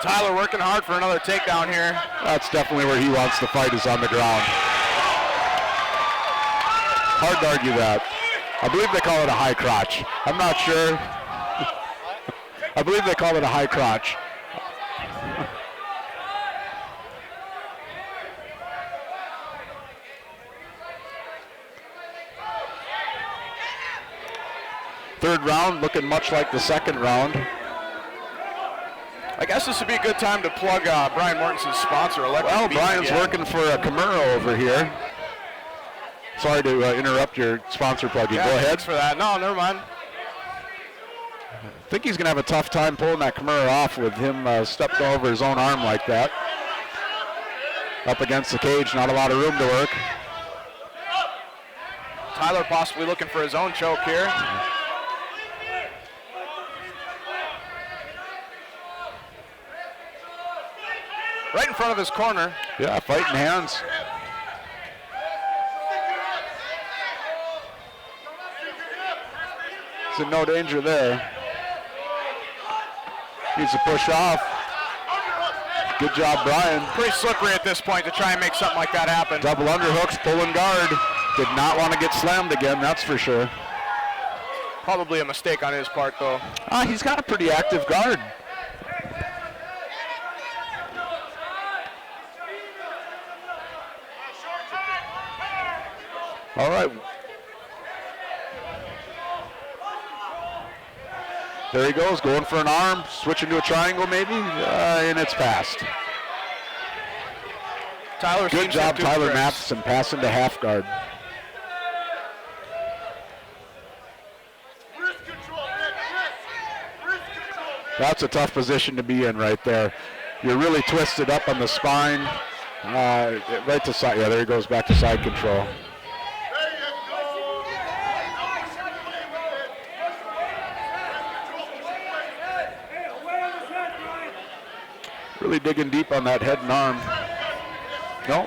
Tyler working hard for another takedown here. That's definitely where he wants to fight, is on the ground. Hard to argue that. I believe they call it a high crotch. I'm not sure. I believe they call it a high crotch. Third round looking much like the second round. I guess this would be a good time to plug Bryan Mortensen's sponsor, Electric Well, Beat Bryan's again. working for a Camaro over here. Sorry to interrupt your sponsor plugging. Yeah, Go ahead. Thanks for that. No, never mind. think he's going to have a tough time pulling that Kimura off with him stepping over his own arm like that. Up against the cage, not a lot of room to work. Tyler possibly looking for his own choke here. Right in front of his corner. Yeah, fighting hands. He's in no danger there. Needs to push off. Good job, Bryan. Pretty slippery at this point to try and make something like that happen. Double underhooks, pulling guard. Did not want to get slammed again, that's for sure. Probably a mistake on his part, though. He's got a pretty active guard. All right. There he goes, going for an arm, switching to a triangle maybe, and it's passed. Good job, Tyler Mathison, passing to half guard. That's a tough position to be in right there. You're really twisted up on the spine, right to side. Yeah, there he goes, back to side control. Really digging deep on that head and arm. No.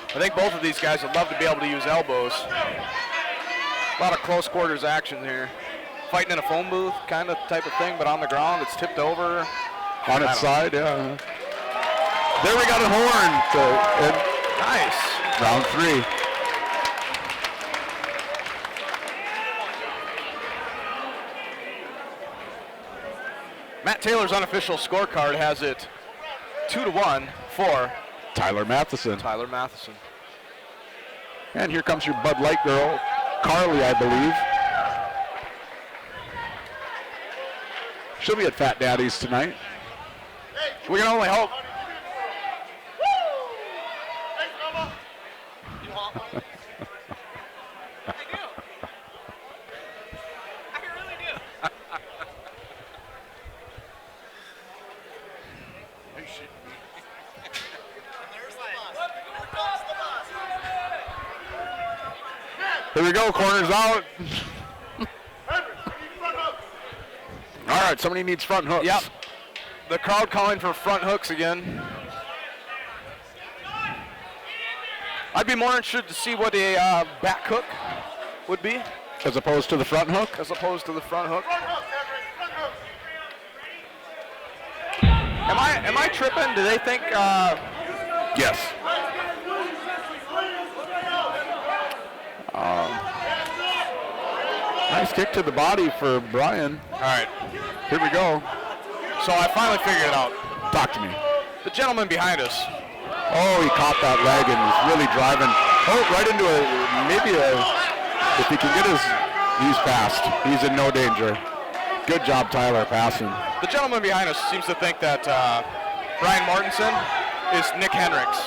I think both of these guys would love to be able to use elbows. A lot of close quarters action here. Fighting in a phone booth kind of type of thing, but on the ground, it's tipped over. On its side, yeah. There we got a horn. Nice. Round 3. Matt Taylor's unofficial scorecard has it 2-1 for Tyler Mathison. Tyler Mathison. And here comes your Bud Light girl, Carly, I believe. She'll be at Fat Daddy's tonight. We can only hope. Here we go, corners out. All right, somebody needs front hooks. Yep. The crowd calling for front hooks again. I'd be more interested to see what a back hook would be. As opposed to the front hook? As opposed to the front hook. Am I tripping? Do they think? Yes. Nice kick to the body for Bryan. All right. Here we go. So I finally figured it out. Talk to me. The gentleman behind us. Oh, he caught that leg and was really driving. Oh, right into if he can get he's passed. He's in no danger. Good job, Tyler, passing. The gentleman behind us seems to think that Bryan Mortensen is Nick Hendricks,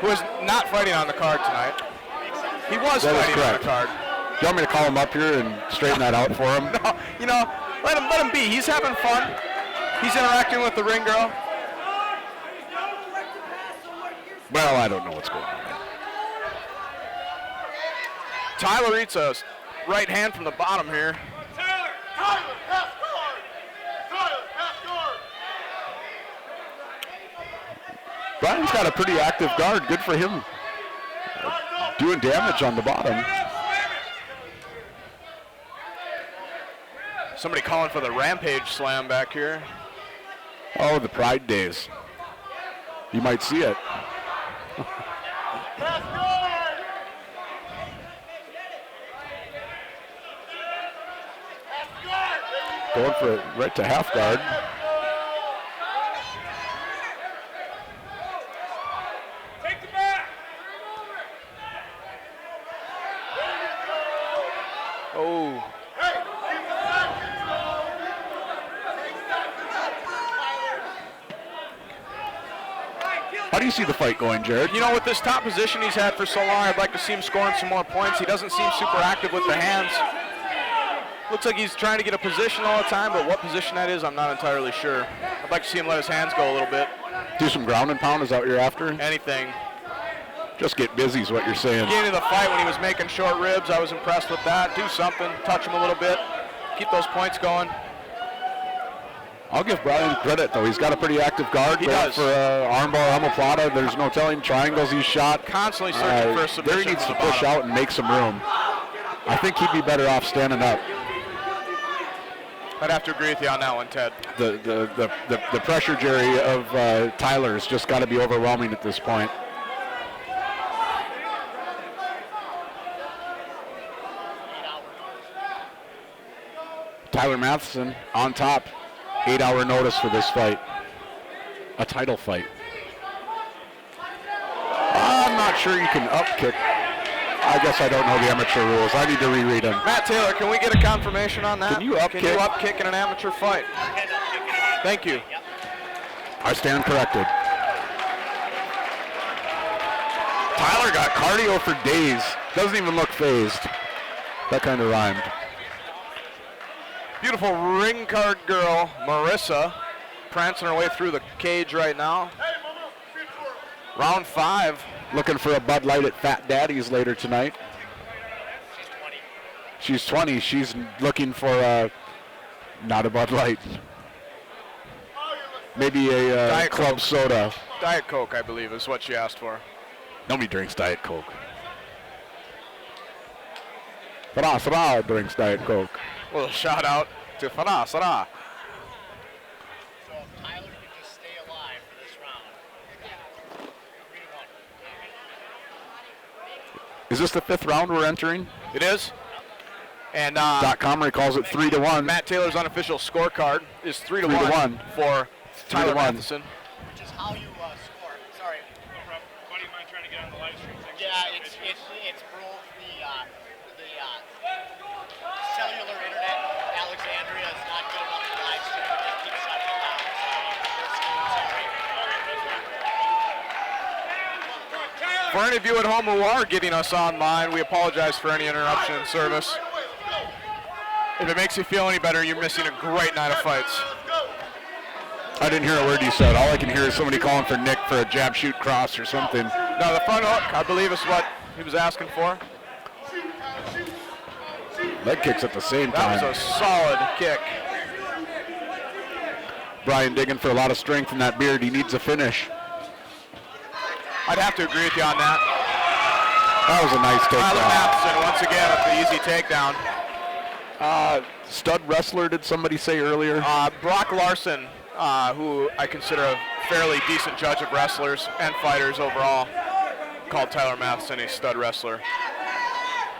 who is not fighting on the card tonight. He was fighting on the card. Do you want me to call him up here and straighten that out for him? No, you know, let him be. He's having fun. He's interacting with the ring girl. Well, I don't know what's going on. Tyler eats a right hand from the bottom here. Tyler, pass guard! Tyler, pass guard! Bryan's got a pretty active guard. Good for him. Doing damage on the bottom. Somebody calling for the Rampage slam back here. Oh, the Pride days. You might see it. Going for it right to half guard. Take the back! Oh. How do you see the fight going, Jared? You know, with this top position he's had for so long, I'd like to see him scoring some more points. He doesn't seem super active with the hands. Looks like he's trying to get a position all the time, but what position that is, I'm not entirely sure. I'd like to see him let his hands go a little bit. Do some ground and pound, is that what you're after? Anything. Just get busy is what you're saying. Beginning of the fight when he was making short ribs, I was impressed with that. Do something, touch him a little bit, keep those points going. I'll give Bryan credit, though. He's got a pretty active guard. He going does. For armbar omoplata. There's no telling triangles he's shot. Constantly searching for a submission. There he needs from to the push bottom. out and make some room. I think he'd be better off standing up. I'd have to agree with you on that one, Ted. The pressure, Jerry, of Tyler's just got to be overwhelming at this point. Tyler Mathison on top. 8-hour notice for this fight. A title fight. I'm not sure you can up kick. I guess I don't know the amateur rules. I need to reread them. Matt Taylor, can we get a confirmation on that? Can you up kick? Can you up kick in an amateur fight? Thank you. I stand corrected. Tyler got cardio for days. Doesn't even look phased. That kind of rhymed. Beautiful ring card girl, Marissa, prancing her way through the cage right now. Round 5. Looking for a Bud Light at Fat Daddy's later tonight. She's 20. She's looking for not a Bud Light. Maybe a Diet club Coke. soda. Diet Coke, I believe, is what she asked for. Nobody drinks Diet Coke. Farah drinks Diet Coke. A little shout out to Farah. So if Tyler could just stay alive for this round. Is this the 5th round we're entering? It is. And .com calls it 3-1. Matt Taylor's unofficial scorecard is 3-1 for 3-1. Tyler Mathison. Which is how you score. Sorry. Buddy of mine trying to get on the live stream. Yeah, it's broke the cellular internet. Alexandria is not good enough to live stream. It just keeps shutting it down. Sorry. For any of you at home who are getting us online, we apologize for any interruption in service. If it makes you feel any better, you're missing a great night of fights. I didn't hear a word you said. All I can hear is somebody calling for Nick for a jab, shoot, cross or something. No, the front hook, I believe, is what he was asking for. Leg kicks at the same time. That was a solid kick. Bryan digging for a lot of strength in that beard. He needs a finish. I'd have to agree with you on that. That was a nice Tyler takedown. Mathison, once again, with the easy takedown. Stud wrestler, did somebody say earlier? Brock Larson, who I consider a fairly decent judge of wrestlers and fighters overall, called Tyler Mathison a stud wrestler.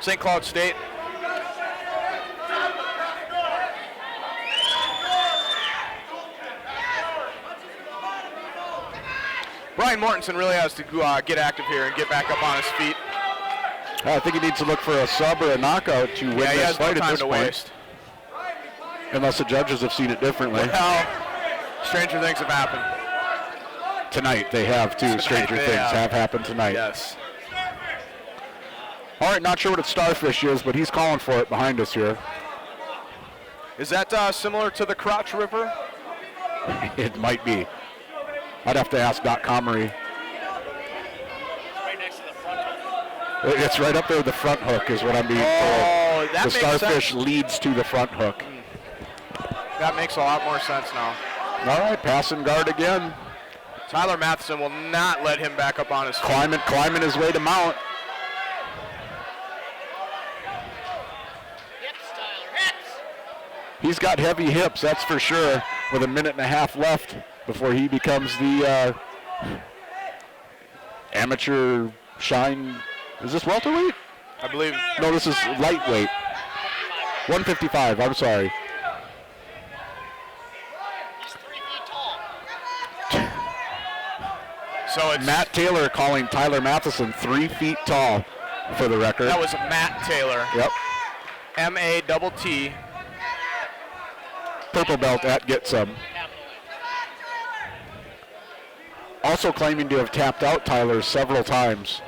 St. Cloud State. Brian Mortensen really has to get active here and get back up on his feet. I think he needs to look for a sub or a knockout to win He this has no fight at time this to point. waste. Unless the judges have seen it differently. Well, stranger things have happened. Tonight they have too. Stranger things have happened tonight. Yes. All right, not sure what a starfish is, but he's calling for it behind us here. Is that similar to the Crotch River? It might be. I'd have to ask Doc Comery. It's right up there with the front hook is what I'm being told. That the makes starfish sense. leads to the front hook. That makes a lot more sense now. All right, passing guard again. Tyler Mathison will not let him back up on his feet. Climbing his way to mount. He's got heavy hips, that's for sure, with a minute and a half left before he becomes the amateur shine. Is this welterweight? I believe. No, this is lightweight. 155, I'm sorry. So it's Matt Taylor calling Tyler Mathison 3 feet tall for the record. That was Matt Taylor. Yep. M-A-T-T. Purple belt at Get Some. Also claiming to have tapped out Tyler several times.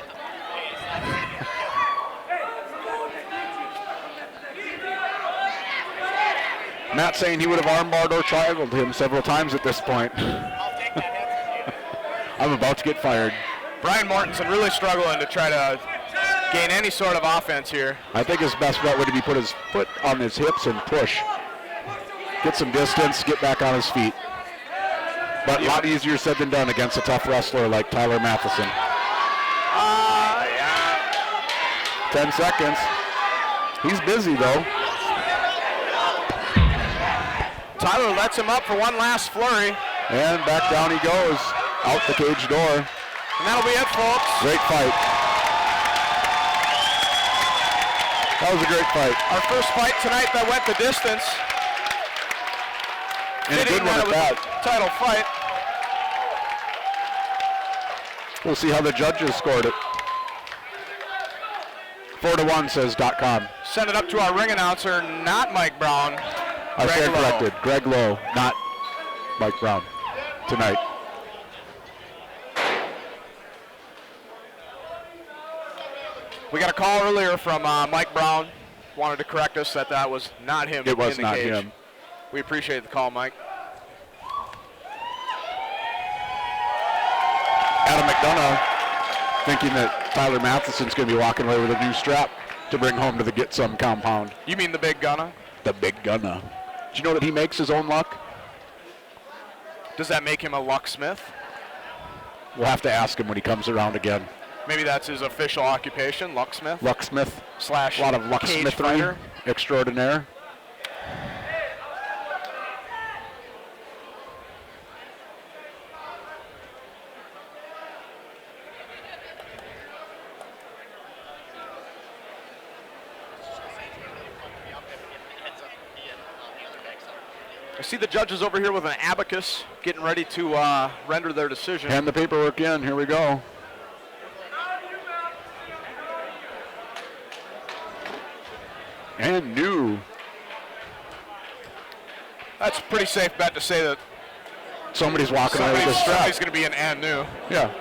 Matt saying he would have armbarred or triangled him several times at this point. I'm about to get fired. Bryan Mortensen really struggling to try to gain any sort of offense here. I think his best bet would be put his foot on his hips and push. Get some distance, get back on his feet. But a lot easier said than done against a tough wrestler like Tyler Mathison. 10 seconds. He's busy though. Tyler lets him up for one last flurry. And back down he goes, out the cage door. And that'll be it, folks. Great fight. That was a great fight. Our first fight tonight that went the distance. And a good one at that. Title fight. We'll see how the judges scored it. 4-1 says .com. Send it up to our ring announcer, not Mike Brown. I stand corrected. Greg Lowe, not Mike Brown, tonight. We got a call earlier from Mike Brown. Wanted to correct us that was not him. It was in the not cage. him. We appreciate the call, Mike. Adam McDonough thinking that Tyler Matheson's going to be walking away with a new strap to bring home to the Get Some compound. You mean the Big Gunna? The Big Gunna. Do you know that he makes his own luck? Does that make him a locksmith? We'll have to ask him when he comes around again. Maybe that's his official occupation, locksmith. Locksmith. Slash a lot of cage locksmithery fighter. extraordinaire. I see the judges over here with an abacus getting ready to render their decision. Hand the paperwork in. Here we go. And new. That's a pretty safe bet to say that somebody's walking away with this strap. Somebody's going to be an and new. Yeah.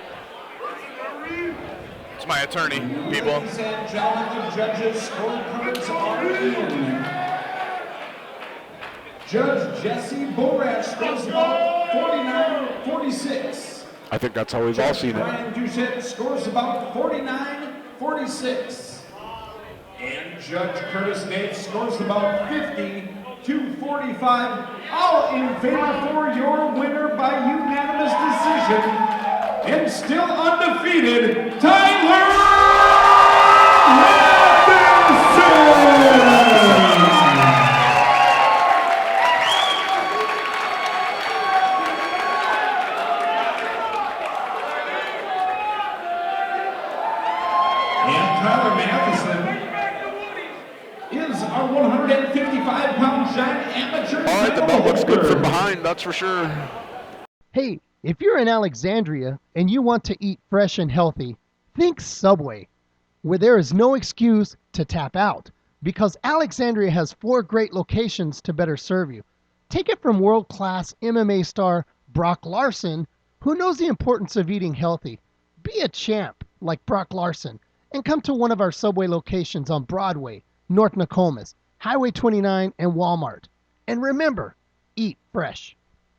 It's my attorney, people. Ladies and gentlemen, the judges' scorecards are in. Judge Jesse Borach scores about 49-46. I think that's how we've all seen it. Bryan Doucette scores about 49-46. And Judge Curtis Nates scores about 50-45. All in favor for your winner by unanimous decision. And still undefeated, Tyler Mathison! Tyler Mathison is our 155-pound giant amateur. All right, the belt looks good from behind, that's for sure. Hey, if you're in Alexandria and you want to eat fresh and healthy, think Subway, where there is no excuse to tap out, because Alexandria has 4 great locations to better serve you. Take it from world-class MMA star Brock Larson, who knows the importance of eating healthy. Be a champ like Brock Larson and come to one of our Subway locations on Broadway, North Nokomis, Highway 29, and Walmart. And remember, eat fresh.